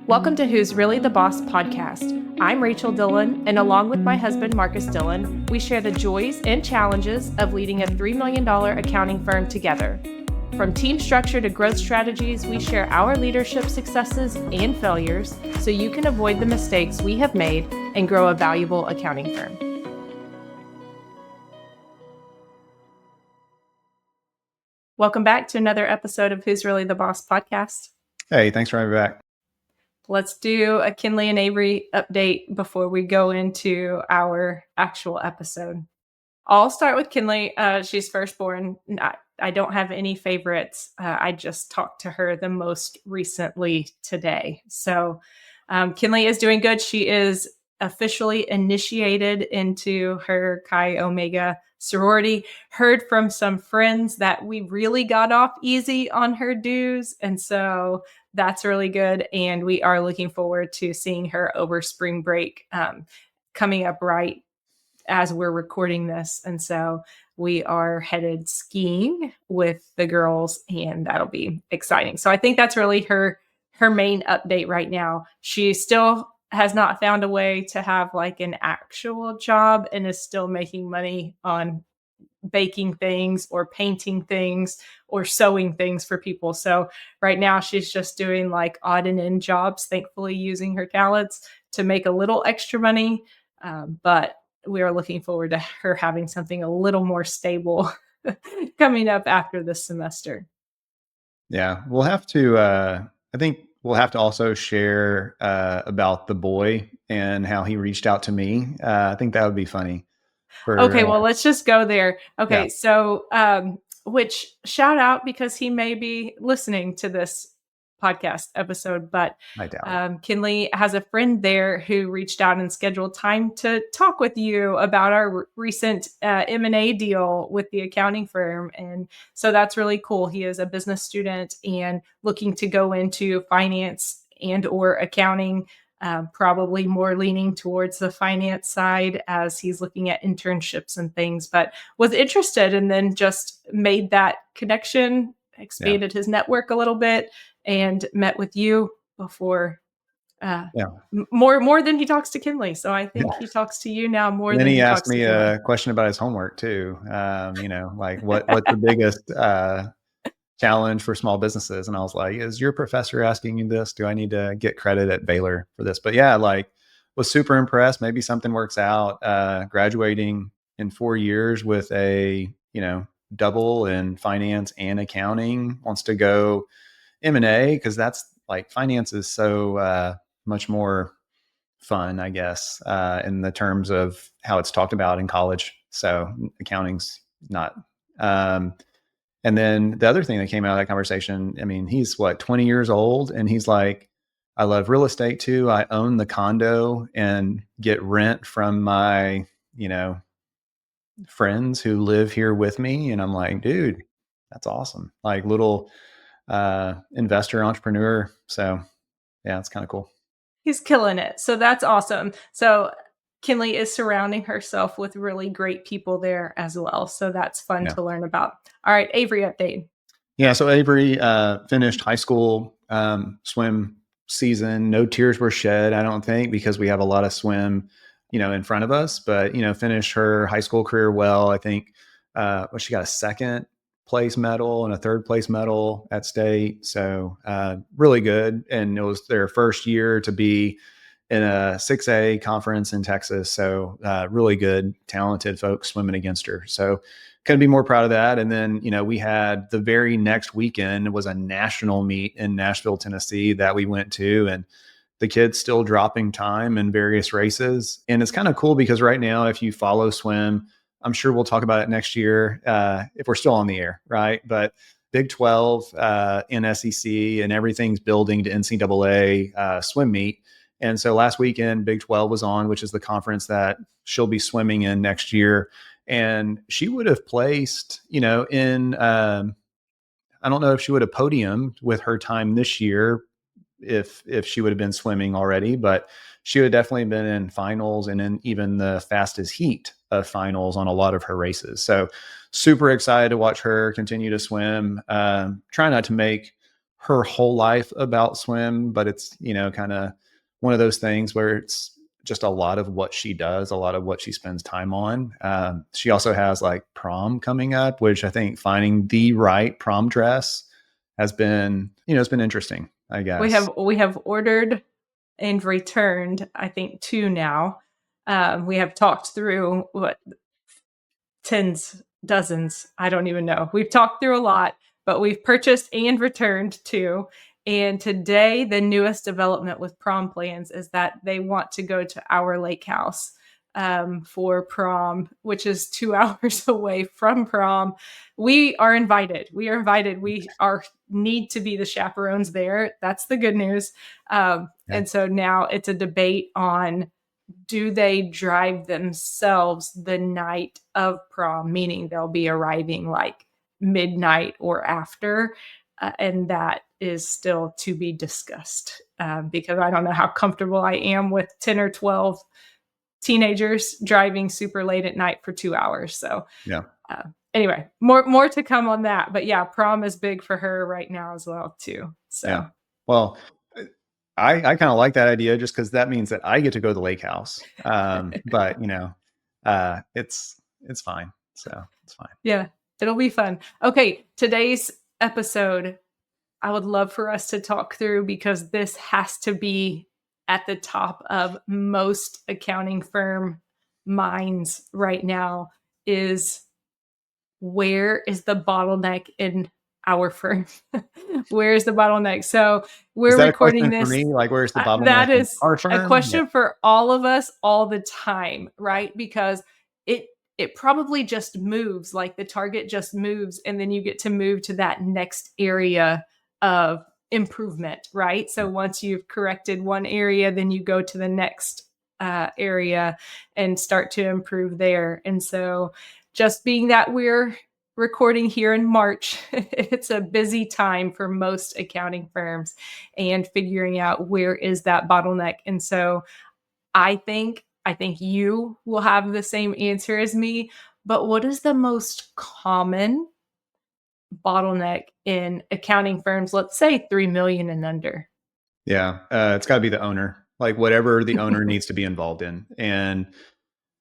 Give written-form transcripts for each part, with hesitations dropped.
Welcome to Who's Really the Boss podcast. I'm Rachel Dillon, and along with my husband, Marcus Dillon, we share the joys and challenges of leading a $3 million accounting firm together. From team structure to growth strategies, we share our leadership successes and failures so you can avoid the mistakes we have made and grow a valuable accounting firm. Welcome back to another episode of Who's Really the Boss podcast. Hey, thanks for having me back. Let's do a Kinley and Avery update before we go into our actual episode. I'll start with Kinley. She's firstborn. I don't have any favorites. I just talked to her the most recently today. So Kinley is doing good. She is officially initiated into her Chi Omega sorority. Heard from some friends that we really got off easy on her dues. And so that's really good. And we are looking forward to seeing her over spring break coming up right as we're recording this. And so we are headed skiing with the girls, and that'll be exciting. So I think that's really her main update right now. She still has not found a way to have like an actual job and is still making money on baking things or painting things or sewing things for people. So right now she's just doing like odd and end jobs, thankfully using her talents to make a little extra money. But we are looking forward to her having something a little more stable coming up after this semester. Yeah, we'll have to, I think we'll have to also share about the boy and how he reached out to me. I think that would be funny. Okay, well, let's just go there. Okay, Yeah. So which shout out because he may be listening to this podcast episode, but I doubt Kinley has a friend there who reached out and scheduled time to talk with you about our recent M&A deal with the accounting firm. And so that's really cool. He is a business student and looking to go into finance and or accounting, probably more leaning towards the finance side as he's looking at internships and things, but was interested and then just made that connection, expanded his network a little bit, and met with you before more than he talks to Kinley. So I think he talks to you now more than he asked talks me to Kinley. a question about his homework too. Like what's the biggest challenge for small businesses? And I was like, is your professor asking you this? Do I need to get credit at Baylor for this? But yeah, like was super impressed. Maybe something works out. Graduating in 4 years with a, double in finance and accounting, wants to go M&A because that's like finance is so much more fun, I guess, in the terms of how it's talked about in college. So accounting's not. And then the other thing that came out of that conversation, I mean, he's 20 years old, and he's like, I love real estate too. I own the condo and get rent from my, friends who live here with me. And I'm like, dude, that's awesome. Like little investor entrepreneur. So yeah, it's kind of cool. He's killing it. So that's awesome. So Kinley is surrounding herself with really great people there as well. So that's fun to learn about. All right, Avery update. Yeah, so Avery finished high school swim season. No tears were shed, I don't think, because we have a lot of swim, in front of us. But, finished her high school career well. I think she got a second place medal and a third place medal at state. So really good. And it was their first year to be in a 6A conference in Texas. So really good, talented folks swimming against her. So couldn't be more proud of that. And then, we had the very next weekend was a national meet in Nashville, Tennessee that we went to, and the kids still dropping time in various races. And it's kind of cool because right now, if you follow swim, I'm sure we'll talk about it next year if we're still on the air, right? But Big 12 in SEC and everything's building to NCAA swim meet. And so last weekend, Big 12 was on, which is the conference that she'll be swimming in next year. And she would have placed, in, I don't know if she would have podiumed with her time this year if she would have been swimming already, but she would definitely been in finals and in even the fastest heat of finals on a lot of her races. So super excited to watch her continue to swim. Try not to make her whole life about swim, but it's, kind of one of those things where it's just a lot of what she does, a lot of what she spends time on. She also has like prom coming up, which I think finding the right prom dress has been, it's been interesting, I guess. We have ordered and returned, I think, 2 now. We have talked through what tens, dozens, I don't even know. We've talked through a lot, but we've purchased and returned 2. And today, the newest development with prom plans is that they want to go to our lake house for prom, which is 2 hours away from prom. We are invited. We are invited. We are need to be the chaperones there. That's the good news. Yeah. And so now it's a debate on, do they drive themselves the night of prom, meaning they'll be arriving like midnight or after. And that is still to be discussed because I don't know how comfortable I am with 10 or 12 teenagers driving super late at night for 2 hours. So, Yeah. anyway, more to come on that. But yeah, prom is big for her right now as well too. So Yeah. Well, I kind of like that idea just because that means that I get to go to the lake house. But it's fine. So it's fine. yeah, it'll be fun. Okay, today's episode, I would love for us to talk through because this has to be at the top of most accounting firm minds right now is, where is the bottleneck in our firm? Where is the bottleneck? So Is we're that a recording question for this. me? Like, where's the bottleneck That in is our a firm? Yeah. question for all of us all the time, right? Because it it probably just moves, like the target just moves, and then you get to move to that next area of improvement, right? So once you've corrected one area, then you go to the next area and start to improve there. And so just being that we're recording here in March, it's a busy time for most accounting firms and figuring out where is that bottleneck. And so I think you will have the same answer as me, but what is the most common bottleneck in accounting firms, let's say 3 million and under? Yeah. It's got to be the owner, like whatever the owner needs to be involved in. And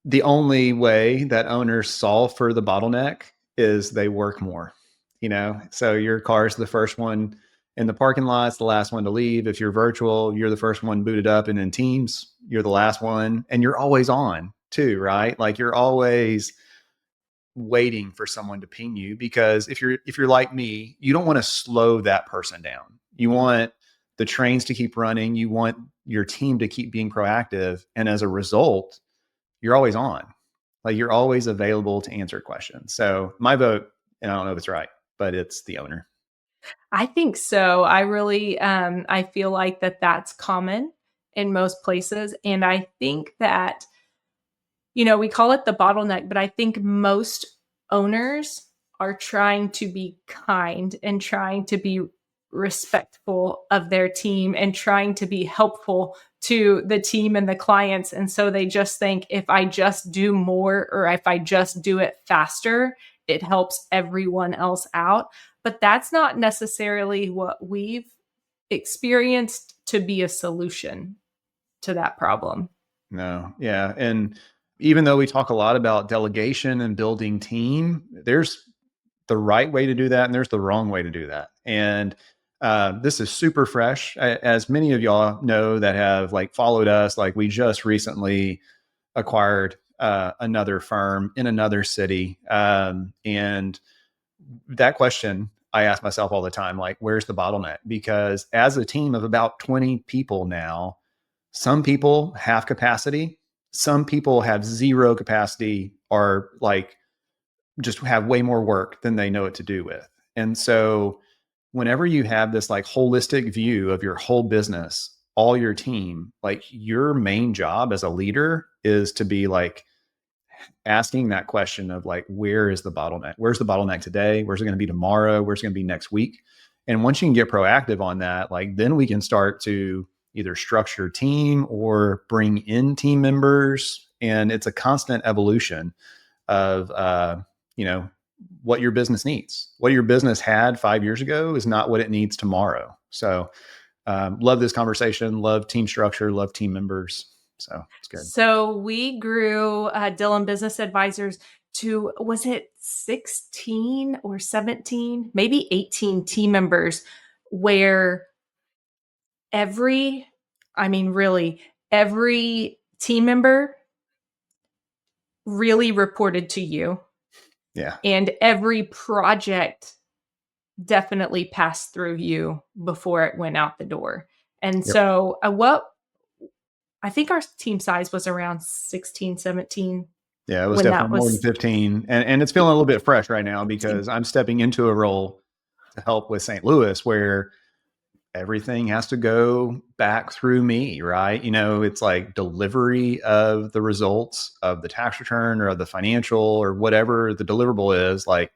the only way that owners solve for the bottleneck is they work more, so your car's the first one in the parking lot, it's the last one to leave. If you're virtual, you're the first one booted up, and in Teams, you're the last one, and you're always on too, right? Like you're always waiting for someone to ping you, because if you're like me, you don't want to slow that person down. You want the trains to keep running, you want your team to keep being proactive, and as a result, you're always on. Like you're always available to answer questions. So my vote, and I don't know if it's right, but it's the owner. I think so. I really, I feel like that's common in most places. And I think that, we call it the bottleneck, but I think most owners are trying to be kind and trying to be respectful of their team and trying to be helpful to the team and the clients. And so they just think, if I just do more or if I just do it faster, it helps everyone else out. But that's not necessarily what we've experienced to be a solution to that problem. No, yeah. And even though we talk a lot about delegation and building team, there's the right way to do that and there's the wrong way to do that. And this is super fresh. As many of y'all know that have like followed us, like we just recently acquired another firm in another city. And that question I ask myself all the time, like, where's the bottleneck? Because as a team of about 20 people now, some people have capacity, some people have zero capacity, or like just have way more work than they know what to do with. And so whenever you have this like holistic view of your whole business, all your team, like your main job as a leader is to be like asking that question of like, where is the bottleneck? Where's the bottleneck today? Where's it going to be tomorrow? Where's it going to be next week? And once you can get proactive on that, like then we can start to either structure team or bring in team members. And it's a constant evolution of, what your business needs. What your business had 5 years ago is not what it needs tomorrow. So, love this conversation, love team structure, love team members. So it's good. So we grew Dillon Business Advisors to, was it 16 or 17, maybe 18 team members, where every, I mean, really, every team member really reported to you, Yeah. and every project definitely passed through you before it went out the door. And Yep. so, what I think our team size was around 16, 17 Yeah, it was when that definitely more than was 15. And it's feeling a little bit fresh right now 15. because I'm stepping into a role to help with St. Louis where everything has to go back through me, right? It's like delivery of the results of the tax return or of the financial or whatever the deliverable is. Like,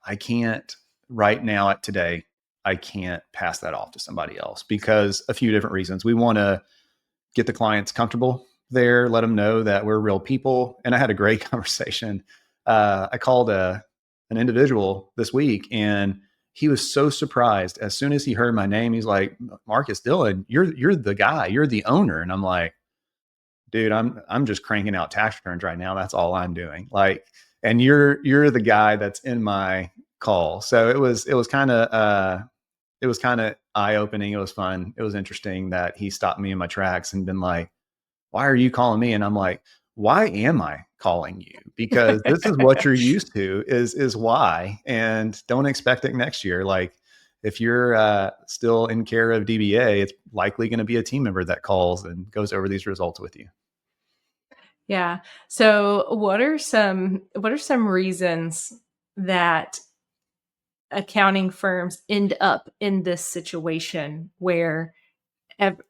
I can't right now at today, I can't pass that off to somebody else because a few different reasons. We want to get the clients comfortable there, let them know that we're real people. And I had a great conversation. I called an individual this week, and he was so surprised. As soon as he heard my name, he's like, "Marcus Dillon, you're the guy, you're the owner." And I'm like, "Dude, I'm just cranking out tax returns right now. That's all I'm doing." Like, and you're the guy that's in my call. So it was kind of eye opening. It was fun. It was interesting that he stopped me in my tracks and been like, "Why are you calling me?" And I'm like, "Why am I calling you? Because this is what you're used to is why. And don't expect it next year. Like, if you're still in care of DBA, it's likely going to be a team member that calls and goes over these results with you." Yeah. So what are some reasons that accounting firms end up in this situation where ev-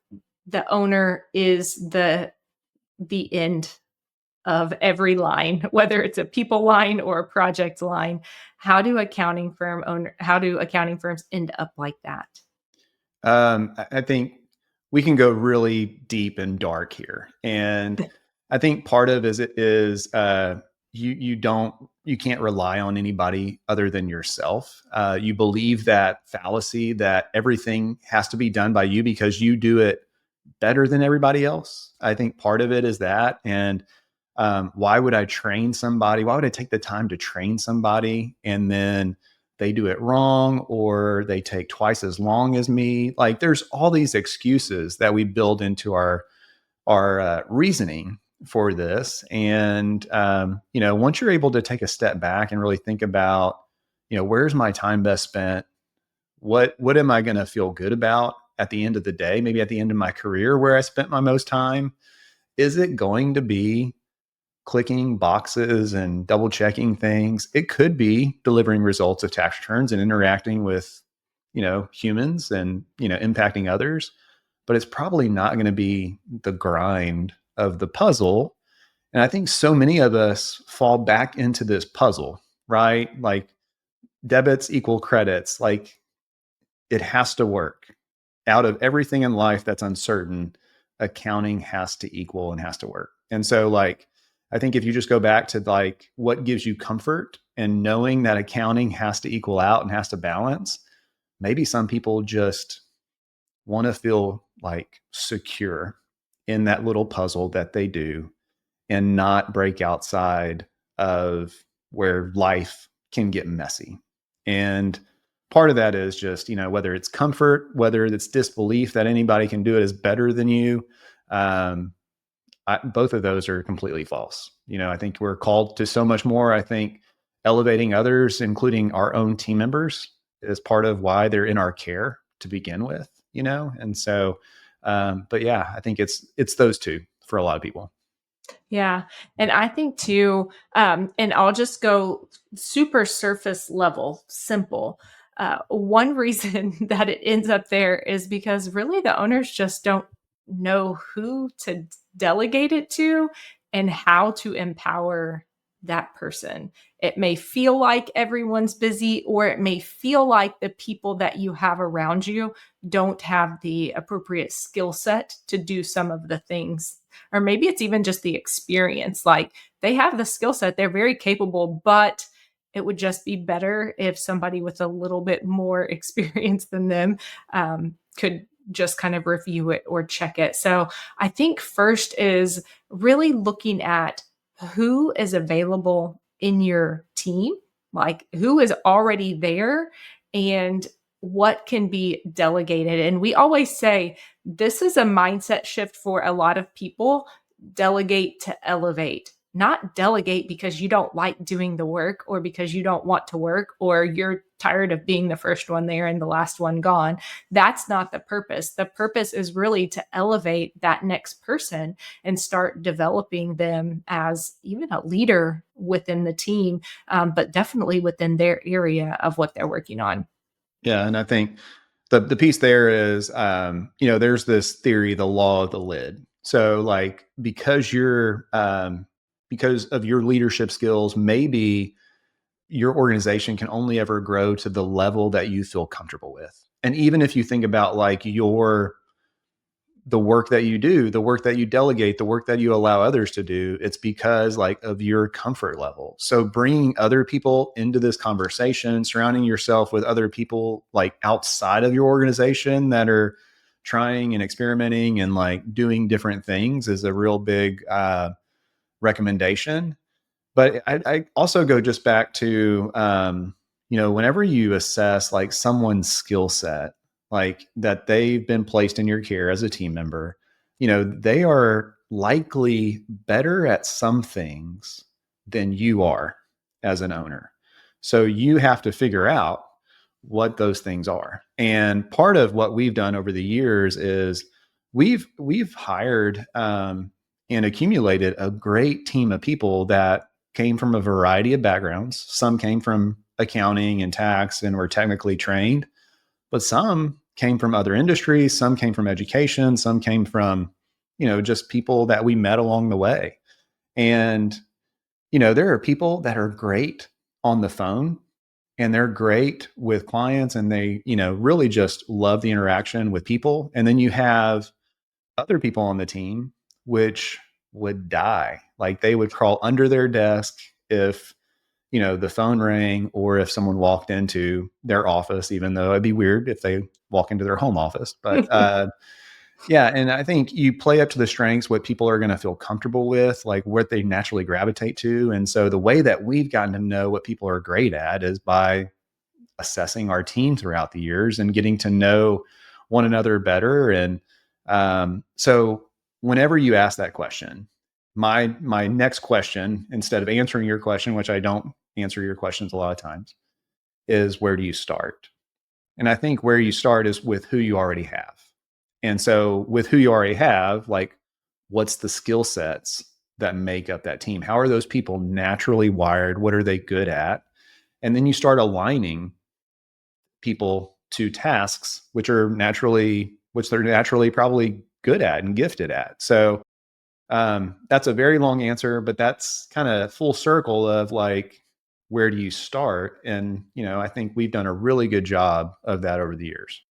the owner is the end of every line, whether it's a people line or a project line? How do accounting firms end up like that? I think we can go really deep and dark here, and I think part of it is you can't rely on anybody other than yourself. You believe that fallacy that everything has to be done by you because you do it better than everybody else. I think part of it is that, and why would I train somebody? Why would I take the time to train somebody and then they do it wrong or they take twice as long as me? Like, there's all these excuses that we build into our reasoning for this. And once you're able to take a step back and really think about, where's my time best spent? What am I going to feel good about at the end of the day? Maybe at the end of my career, where I spent my most time. Is it going to be clicking boxes and double checking things? It could be delivering results of tax returns and interacting with, humans and, impacting others, but it's probably not going to be the grind of the puzzle. And I think so many of us fall back into this puzzle, right? Like, debits equal credits. Like, it has to work. Out of everything in life that's uncertain, accounting has to equal and has to work. And so, like, I think if you just go back to like what gives you comfort and knowing that accounting has to equal out and has to balance, maybe some people just want to feel like secure in that little puzzle that they do and not break outside of where life can get messy. And part of that is just, whether it's comfort, whether it's disbelief that anybody can do it as better than you. Both of those are completely false. I think we're called to so much more. I think elevating others, including our own team members, is part of why they're in our care to begin with, And so, but yeah, I think it's those two for a lot of people. Yeah. And I think too, and I'll just go super surface level, simple. One reason that it ends up there is because really the owners just don't know who to delegate it to and how to empower that person. It may feel like everyone's busy, or it may feel like the people that you have around you don't have the appropriate skill set to do some of the things, or maybe it's even just the experience. Like, they have the skill set, they're very capable, but it would just be better if somebody with a little bit more experience than them could just kind of review it or check it. So I think first is really looking at who is available in your team, like who is already there and what can be delegated. And we always say this is a mindset shift for a lot of people: delegate to elevate. Not delegate because you don't like doing the work or because you don't want to work or you're tired of being the first one there and the last one gone. That's not the purpose. The purpose is really to elevate that next person and start developing them as even a leader within the team, but definitely within their area of what they're working on. Yeah, and I think the piece there is, there's this theory, the law of the lid. So like because of your leadership skills, maybe your organization can only ever grow to the level that you feel comfortable with. And even if you think about like the work that you do, the work that you delegate, the work that you allow others to do, it's because like of your comfort level. So bringing other people into this conversation, surrounding yourself with other people like outside of your organization that are trying and experimenting and like doing different things is a real big recommendation. But I also go just back to, whenever you assess like someone's skill set, like that they've been placed in your care as a team member, they are likely better at some things than you are as an owner. So you have to figure out what those things are. And part of what we've done over the years is we've hired and accumulated a great team of people that came from a variety of backgrounds. Some came from accounting and tax and were technically trained, but some came from other industries, some came from education, some came from, just people that we met along the way. And, there are people that are great on the phone and they're great with clients and they, really just love the interaction with people. And then you have other people on the team, which would die. Like they would crawl under their desk if, the phone rang or if someone walked into their office, even though it'd be weird if they walk into their home office. But yeah, and I think you play up to the strengths, what people are going to feel comfortable with, like what they naturally gravitate to. And so the way that we've gotten to know what people are great at is by assessing our team throughout the years and getting to know one another better. And so whenever you ask that question, my next question, instead of answering your question, which I don't answer your questions a lot of times, is where do you start? And I think where you start is with who you already have. And so with who you already have, like what's the skill sets that make up that team? How are those people naturally wired? What are they good at? And then you start aligning people to tasks which they're naturally probably good at and gifted at. So that's a very long answer, but that's kind of full circle of like, where do you start? And, I think we've done a really good job of that over the years.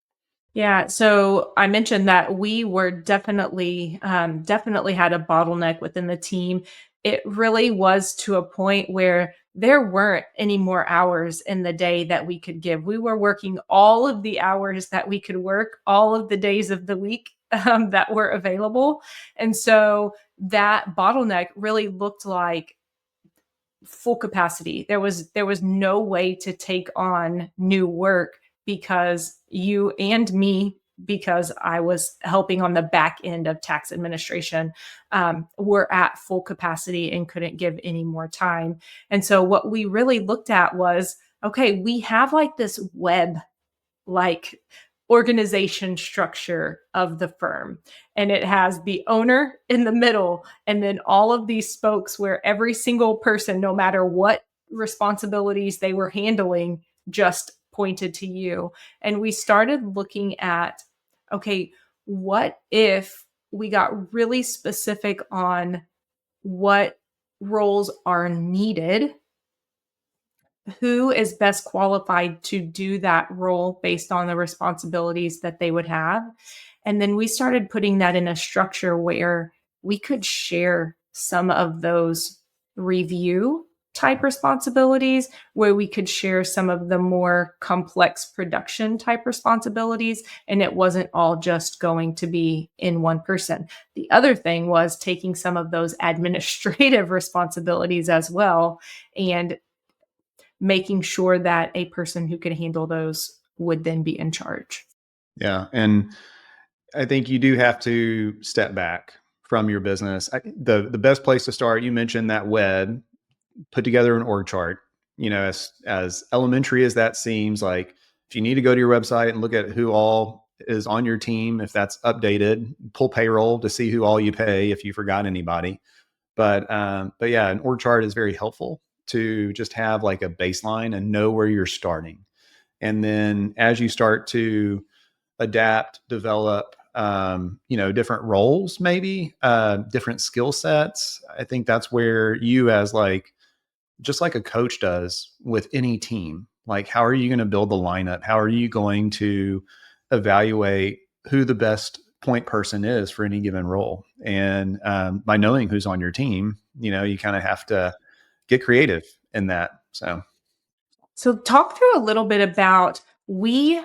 Yeah, so I mentioned that we were definitely had a bottleneck within the team. It really was to a point where there weren't any more hours in the day that we could give. We were working all of the hours that we could work, all of the days of the week that were available. And so that bottleneck really looked like full capacity. There was no way to take on new work because you and me, because I was helping on the back end of tax administration, were at full capacity and couldn't give any more time. And so what we really looked at was, okay, we have like this web like organization structure of the firm. And it has the owner in the middle, and then all of these spokes where every single person, no matter what responsibilities they were handling, just pointed to you. And we started looking at, okay, what if we got really specific on what roles are needed, who is best qualified to do that role based on the responsibilities that they would have. And then we started putting that in a structure where we could share some of those review type responsibilities where we could share some of the more complex production type responsibilities. And it wasn't all just going to be in one person. The other thing was taking some of those administrative responsibilities as well and making sure that a person who could handle those would then be in charge. Yeah. And I think you do have to step back from your business. The best place to start, you mentioned that WED, put together an org chart. As elementary as that seems, like if you need to go to your website and look at who all is on your team, if that's updated, pull payroll to see who all you pay if you forgot anybody. But yeah, an org chart is very helpful to just have like a baseline and know where you're starting. And then as you start to adapt, develop, different roles, maybe different skill sets, I think that's where you, as like, just like a coach does with any team, like how are you going to build the lineup? How are you going to evaluate who the best point person is for any given role? And by knowing who's on your team, you kind of have to get creative in that. So, talk through a little bit about we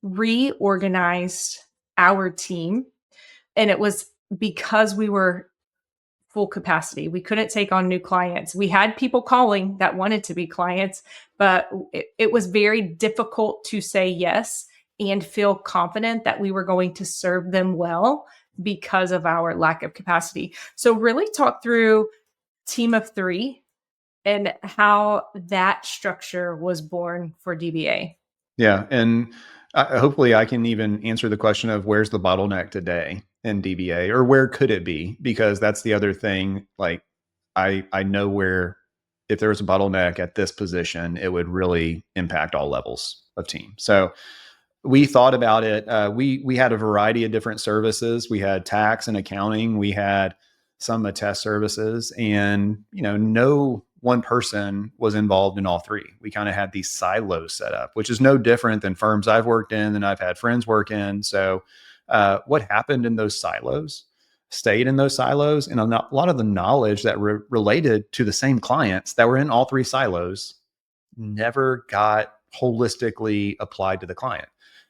reorganized our team, and it was because we were full capacity. We couldn't take on new clients. We had people calling that wanted to be clients, but it was very difficult to say yes and feel confident that we were going to serve them well because of our lack of capacity. So, really talk through team of three and how that structure was born for DBA. Yeah. And hopefully I can even answer the question of where's the bottleneck today in DBA, or where could it be? Because that's the other thing. Like I know where, if there was a bottleneck at this position, it would really impact all levels of team. So we thought about it. We had a variety of different services. We had tax and accounting. We had some attest services, and no one person was involved in all three. We kind of had these silos set up, which is no different than firms I've worked in and I've had friends work in. So, what happened in those silos stayed in those silos, and a lot of the knowledge that related to the same clients that were in all three silos never got holistically applied to the client.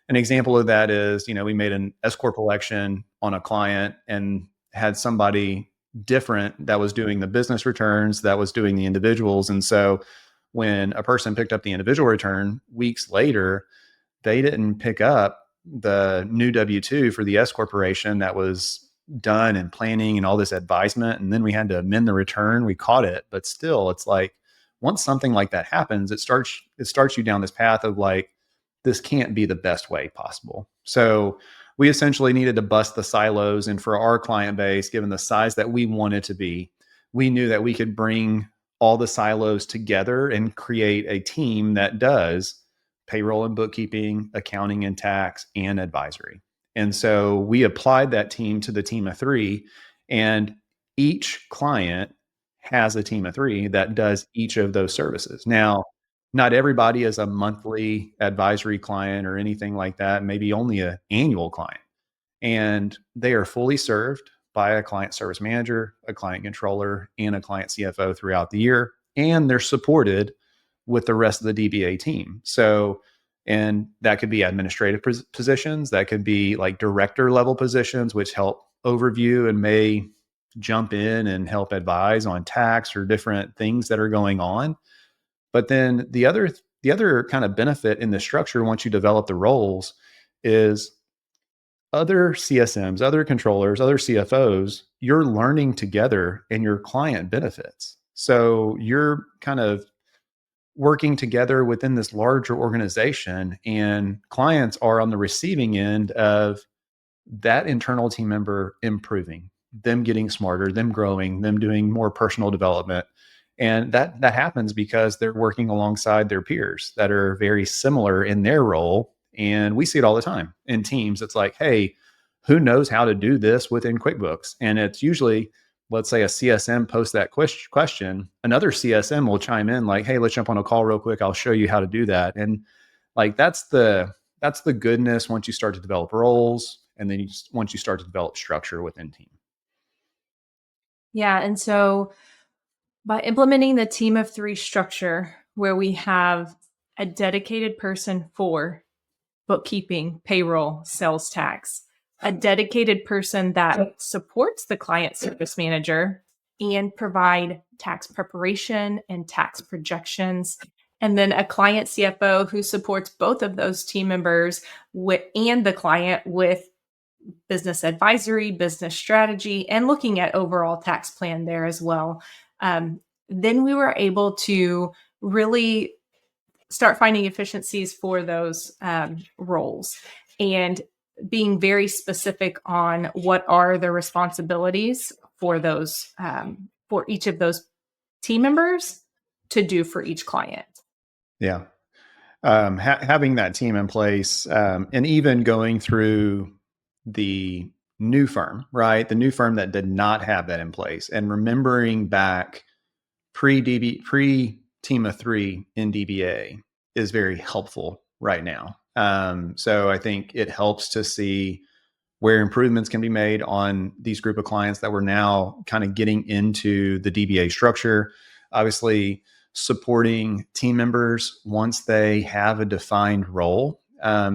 An example of that is, we made an S corp election on a client and had somebody different that was doing the business returns, that was doing the individuals. And so when a person picked up the individual return weeks later, they didn't pick up the new W-2 for the S corporation that was done and planning and all this advisement. And then we had to amend the return. We caught it, but still, it's like, once something like that happens, it starts you down this path of like, this can't be the best way possible. So we essentially needed to bust the silos. And for our client base, given the size that we wanted to be, we knew that we could bring all the silos together and create a team that does payroll and bookkeeping, accounting and tax, and advisory. And so we applied that team to the team of three, and each client has a team of three that does each of those services. Now, not everybody is a monthly advisory client or anything like that, maybe only an annual client. And they are fully served by a client service manager, a client controller, and a client CFO throughout the year. And they're supported with the rest of the DBA team. So, and that could be administrative positions, that could be like director level positions, which help overview and may jump in and help advise on tax or different things that are going on. But then the other kind of benefit in the structure, once you develop the roles, is other CSMs, other controllers, other CFOs, you're learning together and your client benefits. So you're kind of working together within this larger organization, and clients are on the receiving end of that internal team member improving, them getting smarter, them growing, them doing more personal development. And that happens because they're working alongside their peers that are very similar in their role. And we see it all the time in teams. It's like, hey, who knows how to do this within QuickBooks? And it's usually, let's say a CSM posts that question, another CSM will chime in like, hey, let's jump on a call real quick. I'll show you how to do that. And like, that's the goodness once you start to develop roles, and then once you start to develop structure within team. Yeah. And so By implementing the team of three structure, where we have a dedicated person for bookkeeping, payroll, sales tax, a dedicated person that supports the client service manager and provide tax preparation and tax projections, and then a client CFO who supports both of those team members and the client with business advisory, business strategy, and looking at overall tax plan there as well. Then we were able to really start finding efficiencies for those roles and being very specific on what are the responsibilities for those for each of those team members to do for each client. Yeah. Having that team in place, and even going through the new firm, right? The new firm that did not have that in place, and remembering back pre team of three in DBA is very helpful right now. So I think it helps to see where improvements can be made on these group of clients that we're now kind of getting into the DBA structure. Obviously, supporting team members once they have a defined role.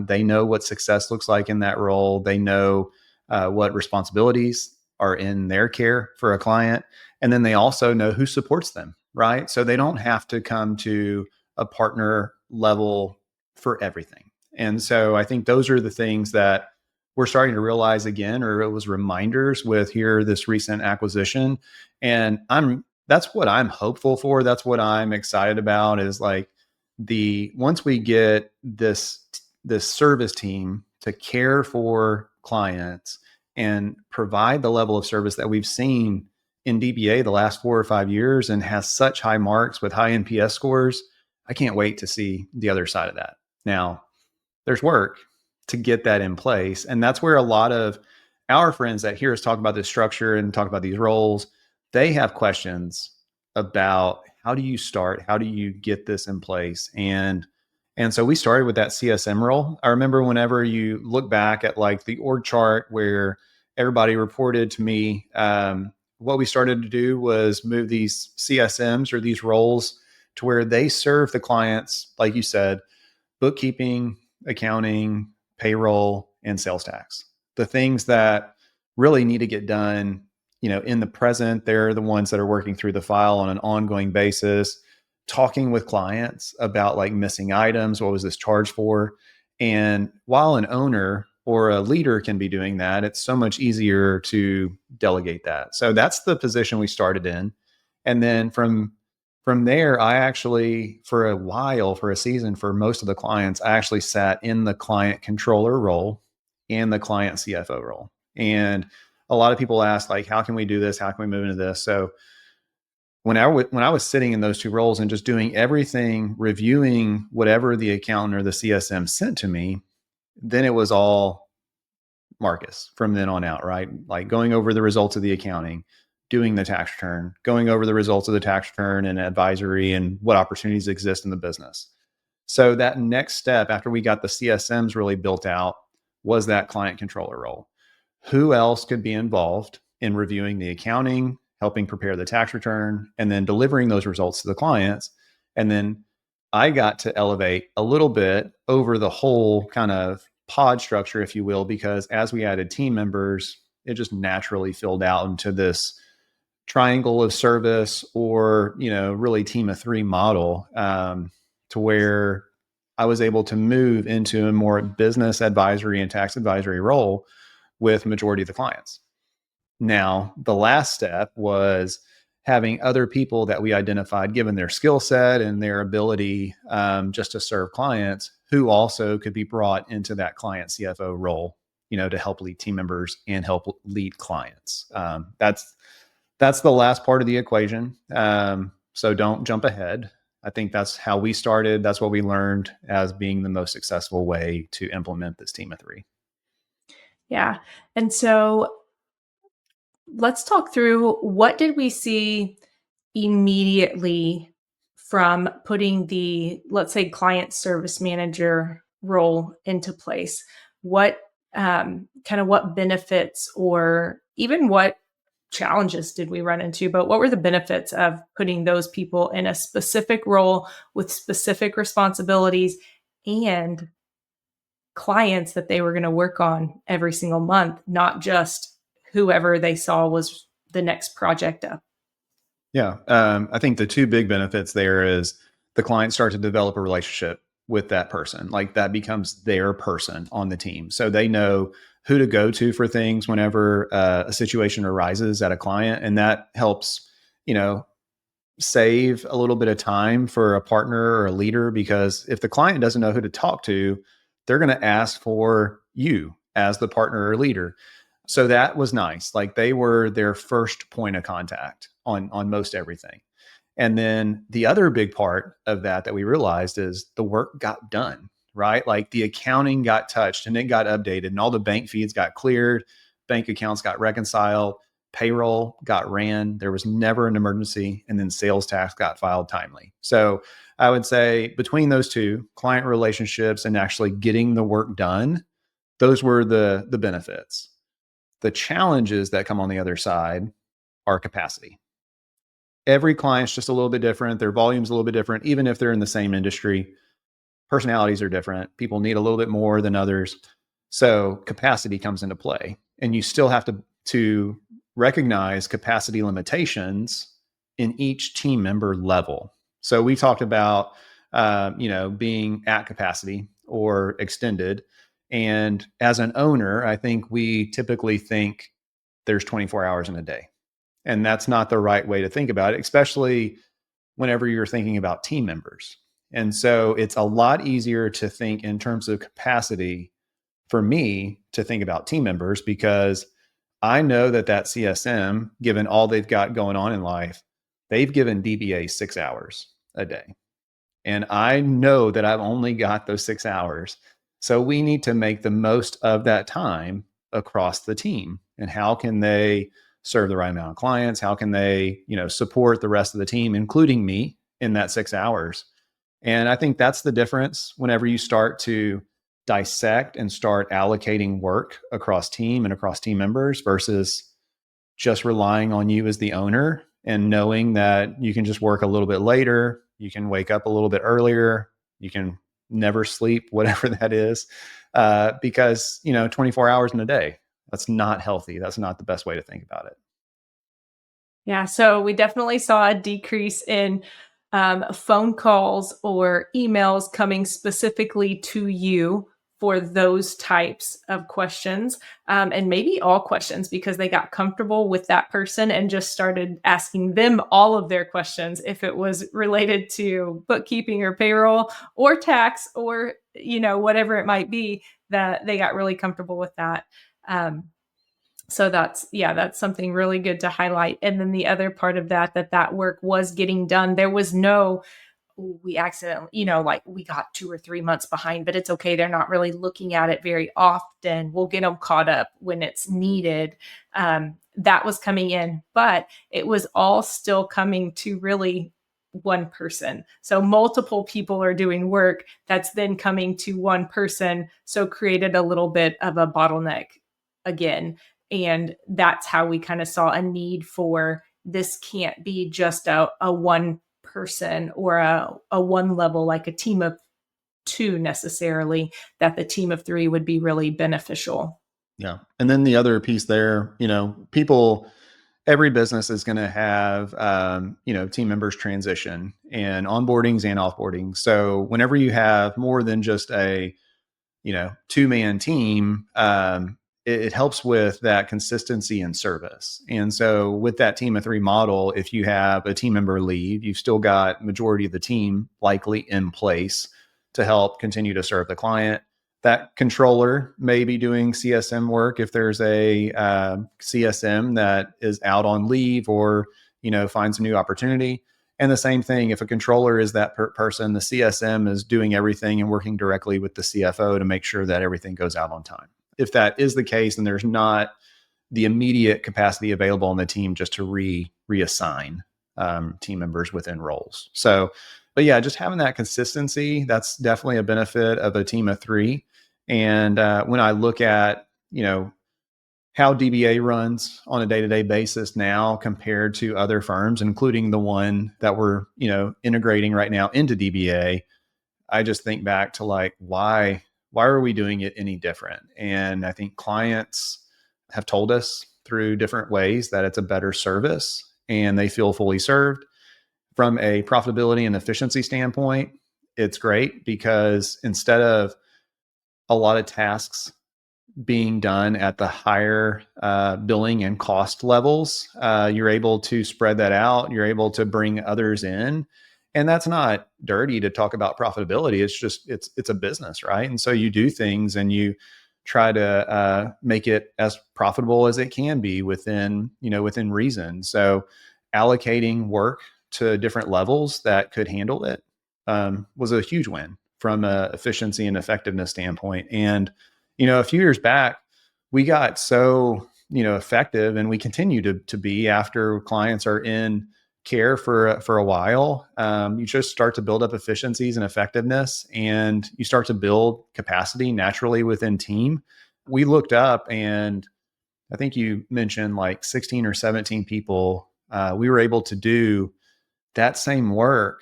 They know what success looks like in that role. They know what responsibilities are in their care for a client. And then they also know who supports them, right? So they don't have to come to a partner level for everything. And so I think those are the things that we're starting to realize again, or it was reminders with here, this recent acquisition. And that's what I'm hopeful for. That's what I'm excited about is like once we get this service team to care for clients and provide the level of service that we've seen in DBA the last 4 or 5 years and has such high marks with high NPS scores, I can't wait to see the other side of that. Now, there's work to get that in place. And that's where a lot of our friends that hear us talk about this structure and talk about these roles, they have questions about how do you start? How do you get this in place? And so we started with that CSM role. I remember whenever you look back at like the org chart where everybody reported to me, what we started to do was move these CSMs or these roles to where they serve the clients, like you said, bookkeeping, accounting, payroll, and sales tax. The things that really need to get done, in the present, they're the ones that are working through the file on an ongoing basis, talking with clients about like missing items. What was this charged for? And while an owner or a leader can be doing that, it's so much easier to delegate that. So that's the position we started in. And then from there, I actually, for a while, for a season, for most of the clients, I actually sat in the client controller role and the client CFO role. And a lot of people ask, like, how can we do this? How can we move into this? So when I was sitting in those two roles and just doing everything, reviewing whatever the accountant or the CSM sent to me, then it was all Marcus from then on out, right? Like going over the results of the accounting, doing the tax return, going over the results of the tax return and advisory and what opportunities exist in the business. So that next step after we got the CSMs really built out was that client controller role. Who else could be involved in reviewing the accounting, helping prepare the tax return, and then delivering those results to the clients? And then I got to elevate a little bit over the whole kind of pod structure, if you will, because as we added team members, it just naturally filled out into this triangle of service or, really team of three model, to where I was able to move into a more business advisory and tax advisory role with majority of the clients. Now, the last step was having other people that we identified, given their skill set and their ability just to serve clients, who also could be brought into that client CFO role, to help lead team members and help lead clients. That's the last part of the equation. So don't jump ahead. I think that's how we started. That's what we learned as being the most successful way to implement this team of three. Yeah. And so let's talk through what did we see immediately from putting the, let's say, client service manager role into place. What kind of what benefits or even what challenges did we run into, but what were the benefits of putting those people in a specific role with specific responsibilities and clients that they were going to work on every single month, not just whoever they saw was the next project up? Yeah. I think the two big benefits there is the client starts to develop a relationship with that person. Like that becomes their person on the team. So they know who to go to for things whenever a situation arises at a client. And that helps, you know, save a little bit of time for a partner or a leader, because if the client doesn't know who to talk to, they're going to ask for you as the partner or leader. So that was nice. Like they were their first point of contact on most everything. And then the other big part of that we realized is the work got done, right? Like the accounting got touched and it got updated and all the bank feeds got cleared, bank accounts got reconciled, payroll got ran. There was never an emergency. And then sales tax got filed timely. So I would say between those two, client relationships and actually getting the work done, those were the benefits. The challenges that come on the other side are capacity. Every client's just a little bit different. Their volume's a little bit different, even if they're in the same industry. Personalities are different. People need a little bit more than others. So capacity comes into play. And you still have to recognize capacity limitations in each team member level. So we talked about being at capacity or extended. And as an owner, I think we typically think there's 24 hours in a day. And that's not the right way to think about it, especially whenever you're thinking about team members. And so it's a lot easier to think in terms of capacity for me to think about team members, because I know that CSM, given all they've got going on in life, they've given DBA 6 hours a day. And I know that I've only got those 6 hours. So we need to make the most of that time across the team. And how can they serve the right amount of clients? How can they, support the rest of the team, including me, in that 6 hours? And I think that's the difference whenever you start to dissect and start allocating work across team and across team members versus just relying on you as the owner and knowing that you can just work a little bit later. You can wake up a little bit earlier. You can never sleep, whatever that is, because, 24 hours in a day, that's not healthy. That's not the best way to think about it. Yeah, so we definitely saw a decrease in phone calls or emails coming specifically to you for those types of questions, and maybe all questions, because they got comfortable with that person and just started asking them all of their questions, if it was related to bookkeeping or payroll or tax or whatever it might be, that they got really comfortable with that. So that's something really good to highlight. And then the other part of that work was getting done. There was no, we accidentally, like we got 2 or 3 months behind, but it's okay. They're not really looking at it very often. We'll get them caught up when it's needed. That was coming in, but it was all still coming to really one person. So multiple people are doing work that's then coming to one person. So created a little bit of a bottleneck again. And that's how we kind of saw a need for, this can't be just a one person or a one level, like a team of 2 necessarily, that the team of 3 would be really beneficial. Yeah. And then the other piece there, every business is going to have, team members transition and onboardings and offboarding. So whenever you have more than just a, 2-man team, it helps with that consistency and service. And so with that team of 3 model, if you have a team member leave, you've still got majority of the team likely in place to help continue to serve the client. That controller may be doing CSM work if there's a CSM that is out on leave or, finds a new opportunity. And the same thing, if a controller is that person, the CSM is doing everything and working directly with the CFO to make sure that everything goes out on time. If that is the case, then there's not the immediate capacity available on the team just to reassign team members within roles. So, but yeah, just having that consistency, that's definitely a benefit of a team of 3. And when I look at, how DBA runs on a day-to-day basis now compared to other firms, including the one that we're, integrating right now into DBA, I just think back to like, why are we doing it any different? And I think clients have told us through different ways that it's a better service and they feel fully served. From a profitability and efficiency standpoint, it's great because instead of a lot of tasks being done at the higher billing and cost levels, you're able to spread that out. You're able to bring others in, and that's not dirty to talk about profitability. It's just it's a business, right? And so you do things and you try to make it as profitable as it can be within reason. So allocating work to different levels that could handle it was a huge win from a efficiency and effectiveness standpoint. And a few years back, we got so, effective, and we continue to be after clients are in care for a while. You just start to build up efficiencies and effectiveness, and you start to build capacity naturally within team. We looked up, and I think you mentioned like 16 or 17 people. We were able to do that same work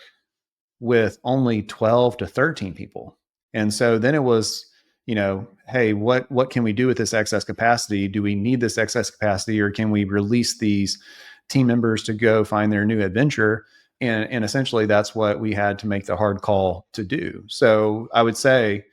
with only 12 to 13 people. And so then it was, hey, what can we do with this excess capacity? Do we need this excess capacity, or can we release these team members to go find their new adventure? And essentially that's what we had to make the hard call to do. So I would say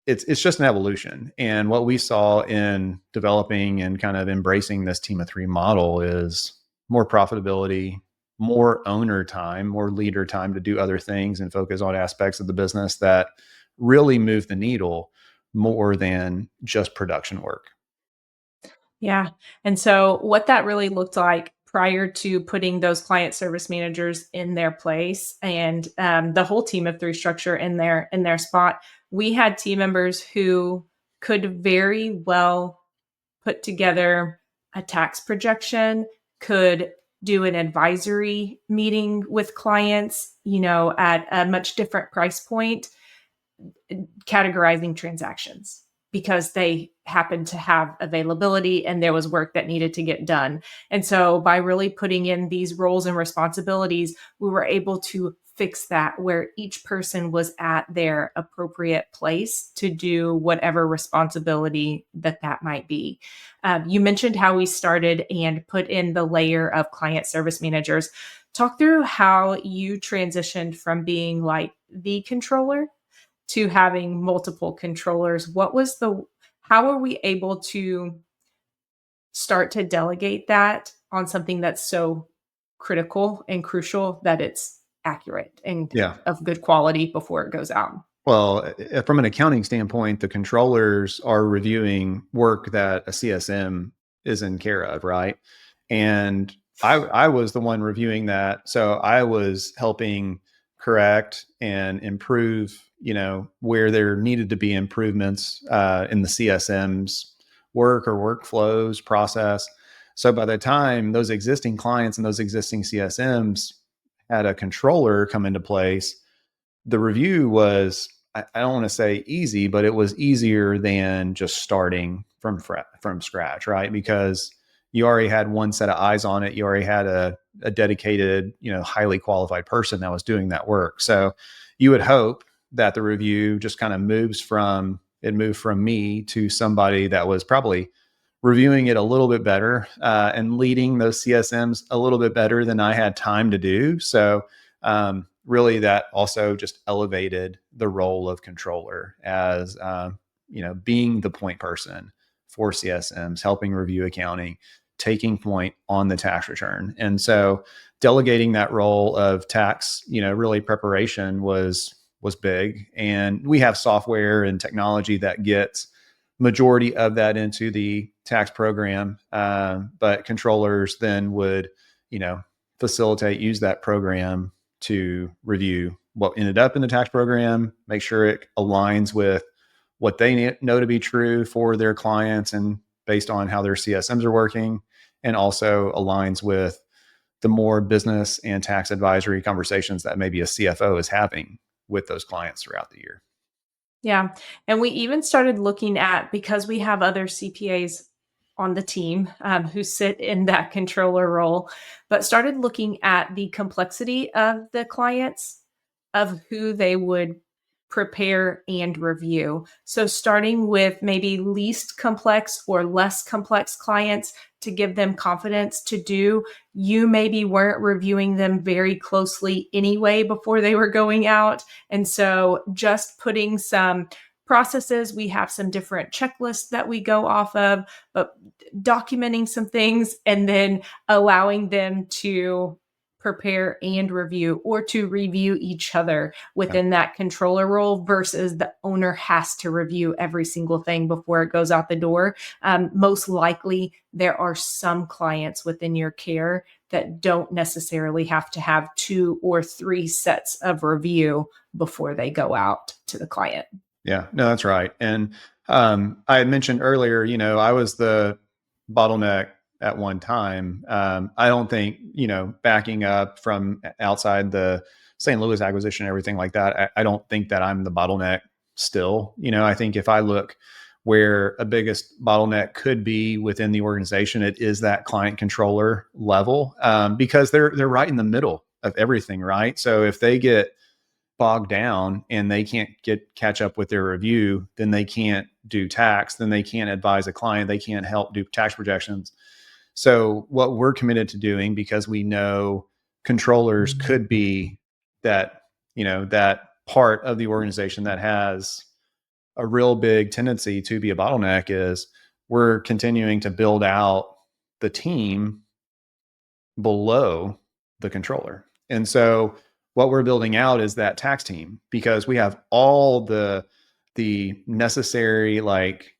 it's just an evolution. And what we saw in developing and kind of embracing this team of three model is more profitability, more owner time, more leader time to do other things and focus on aspects of the business that really move the needle more than just production work. Yeah. And so what that really looked like prior to putting those client service managers in their place and the whole team of three structure in their spot, we had team members who could very well put together a tax projection, could do an advisory meeting with clients, at a much different price point, categorizing transactions because they happened to have availability and there was work that needed to get done. And so by really putting in these roles and responsibilities, we were able to fix that where each person was at their appropriate place to do whatever responsibility that might be. You mentioned how we started and put in the layer of client service managers. Talk through how you transitioned from being like the controller to having multiple controllers. How are we able to start to delegate that on something that's so critical and crucial that it's accurate and Yeah. of good quality before it goes out? Well, from an accounting standpoint, the controllers are reviewing work that a CSM is in care of, right? And I was the one reviewing that. So I was helping correct and improve, where there needed to be improvements in the CSM's work or workflows process. So by the time those existing clients and those existing CSMs had a controller come into place, the review was, I don't want to say easy, but it was easier than just starting from scratch, right? Because you already had one set of eyes on it. You already had a dedicated, highly qualified person that was doing that work. So you would hope that the review just kind of moved from me to somebody that was probably reviewing it a little bit better and leading those CSMs a little bit better than I had time to do. So really that also just elevated the role of controller as, being the point person for CSMs, helping review accounting, taking point on the tax return. And so delegating that role of tax, really preparation was big. And we have software and technology that gets majority of that into the tax program. But controllers then would, use that program to review what ended up in the tax program, make sure it aligns with what they know to be true for their clients and based on how their CSMs are working, and also aligns with the more business and tax advisory conversations that maybe a CFO is having with those clients throughout the year. Yeah. And we even started looking at, because we have other CPAs on the team who sit in that controller role, but started looking at the complexity of the clients, of who they would prepare and review. So, starting with maybe least complex or less complex clients to give them confidence to do. You maybe weren't reviewing them very closely anyway before they were going out. And so, just putting some processes, we have some different checklists that we go off of, but documenting some things and then allowing them to prepare and review or to review each other within that controller role versus the owner has to review every single thing before it goes out the door. Most likely, there are some clients within your care that don't necessarily have to have 2 or 3 sets of review before they go out to the client. Yeah, no, that's right. And I had mentioned earlier, I was the bottleneck at one time. I don't think, backing up from outside the St. Louis acquisition and everything like that, I don't think that I'm the bottleneck still. I think if I look where a biggest bottleneck could be within the organization, it is that client controller level, because they're right in the middle of everything, right? So if they get bogged down and they can't catch up with their review, then they can't do tax, then they can't advise a client, they can't help do tax projections. So what we're committed to doing, because we know controllers could be that, that part of the organization that has a real big tendency to be a bottleneck, is we're continuing to build out the team below the controller. And so what we're building out is that tax team, because we have all the necessary, like,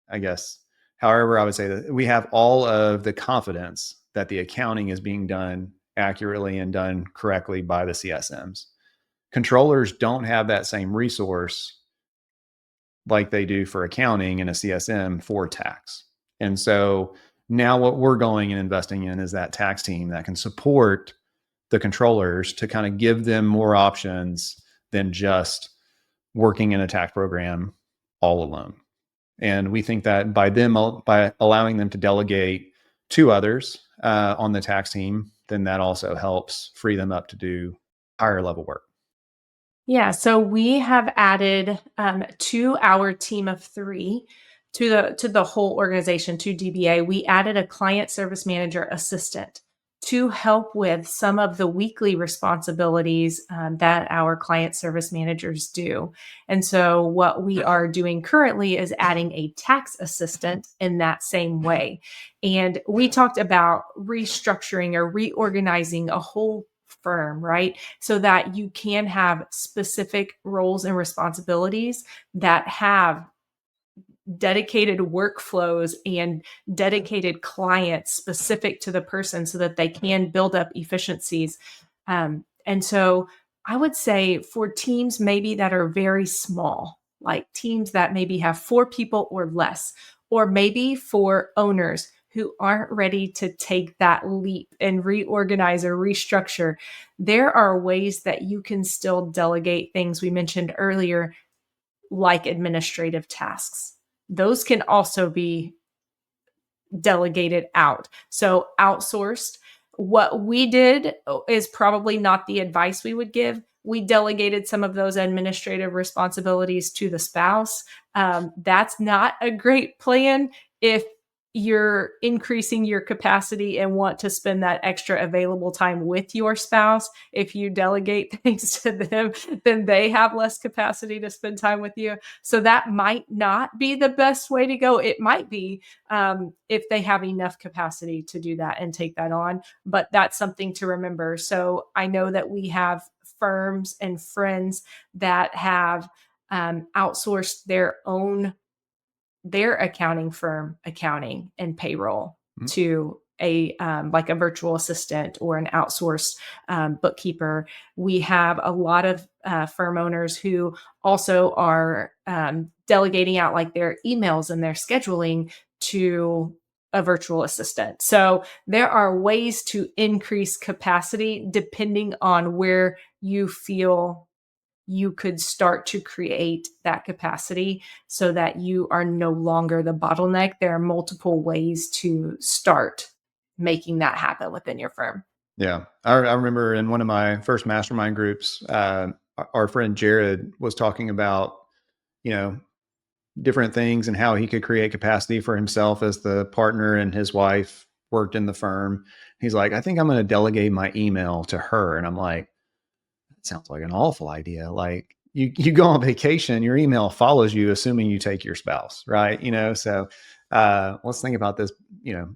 I guess, however I would say that, we have all of the confidence that the accounting is being done accurately and done correctly by the CSMs. Controllers don't have that same resource like they do for accounting and a CSM for tax. And so now what we're going and investing in is that tax team that can support the controllers to kind of give them more options than just working in a tax program all alone. And we think that by allowing them to delegate to others on the tax team, then that also helps free them up to do higher level work. Yeah, so we have added to our team of 3 to the whole organization, to DBA. We added a client service manager assistant to help with some of the weekly responsibilities that our client service managers do. And so, what we are doing currently is adding a tax assistant in that same way. And we talked about restructuring or reorganizing a whole firm, right? So that you can have specific roles and responsibilities that have dedicated workflows and dedicated clients specific to the person so that they can build up efficiencies. And so I would say for teams maybe that are very small, like teams that maybe have 4 people or less, or maybe for owners who aren't ready to take that leap and reorganize or restructure, there are ways that you can still delegate things we mentioned earlier, like administrative tasks. Those can also be delegated out. So outsourced. What we did is probably not the advice we would give. We delegated some of those administrative responsibilities to the spouse. That's not a great plan if you're increasing your capacity and want to spend that extra available time with your spouse. If you delegate things to them, then they have less capacity to spend time with you. So that might not be the best way to go. It might be if they have enough capacity to do that and take that on. But that's something to remember. So I know that we have firms and friends that have outsourced their accounting firm accounting and payroll to a like a virtual assistant or an outsourced bookkeeper. We have a lot of firm owners who also are delegating out like their emails and their scheduling to a virtual assistant. So there are ways to increase capacity depending on where you feel you could start to create that capacity so that you are no longer the bottleneck. There are multiple ways to start making that happen within your firm. Yeah. I remember in one of my first mastermind groups, our friend Jared was talking about, you know, different things and how he could create capacity for himself as the partner, and his wife worked in the firm. He's like, I think I'm going to delegate my email to her. And I'm like, that sounds like an awful idea. Like you go on vacation, your email follows you, assuming you take your spouse, right? So let's think about this,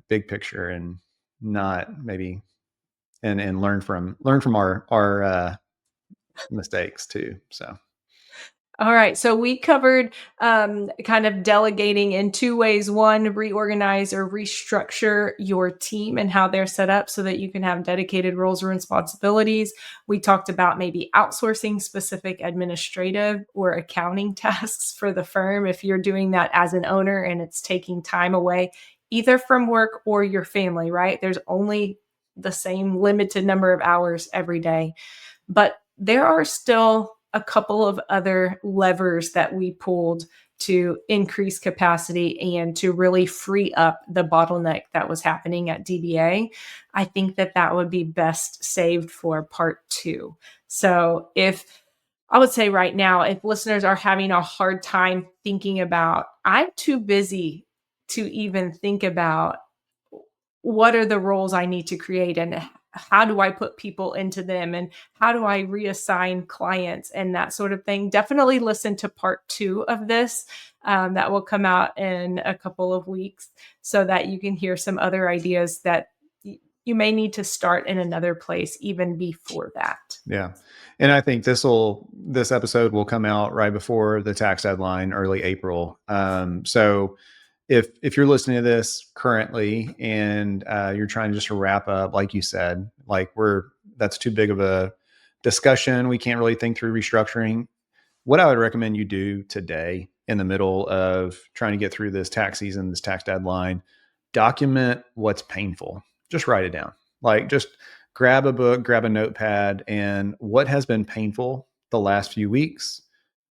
big picture, and not maybe, and learn from our mistakes too. So All right. So we covered kind of delegating in two ways. One, reorganize or restructure your team and how they're set up so that you can have dedicated roles or responsibilities. We talked about maybe outsourcing specific administrative or accounting tasks for the firm if you're doing that as an owner and it's taking time away either from work or your family, right? There's only the same limited number of hours every day. But there are still a couple of other levers that we pulled to increase capacity and to really free up the bottleneck that was happening at DBA. I think that would be best saved for part 2. So if I would say right now, if listeners are having a hard time thinking about, I'm too busy to even think about what are the roles I need to create and how do I put people into them and how do I reassign clients and that sort of thing. Definitely listen to part 2 of this that will come out in a couple of weeks so that you can hear some other ideas that you may need to start in another place even before that. yeah. And I think this episode will come out right before the tax deadline, early April. So if you're listening to this currently and you're trying just to wrap up, like you said, like that's too big of a discussion, we can't really think through restructuring. What I would recommend you do today in the middle of trying to get through this tax season, this tax deadline, document what's painful. Just write it down. Like just grab a book, grab a notepad, and what has been painful the last few weeks.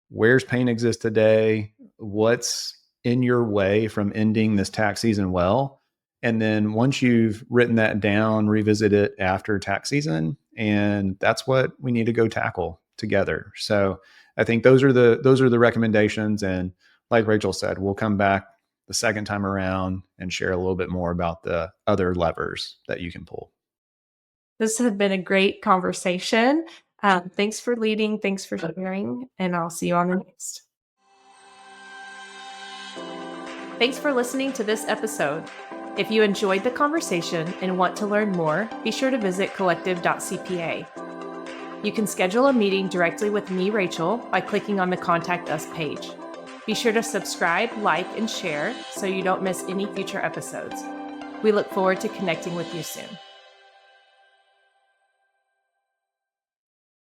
Where's pain exist today? What's in your way from ending this tax season well? And then once you've written that down, revisit it after tax season. And that's what we need to go tackle together. So I think those are the recommendations. And like Rachel said, we'll come back the second time around and share a little bit more about the other levers that you can pull. This has been a great conversation. Thanks for leading. Thanks for sharing. And I'll see you on the next. Thanks for listening to this episode. If you enjoyed the conversation and want to learn more, be sure to visit collective.cpa. You can schedule a meeting directly with me, Rachel, by clicking on the Contact Us page. Be sure to subscribe, like, and share so you don't miss any future episodes. We look forward to connecting with you soon.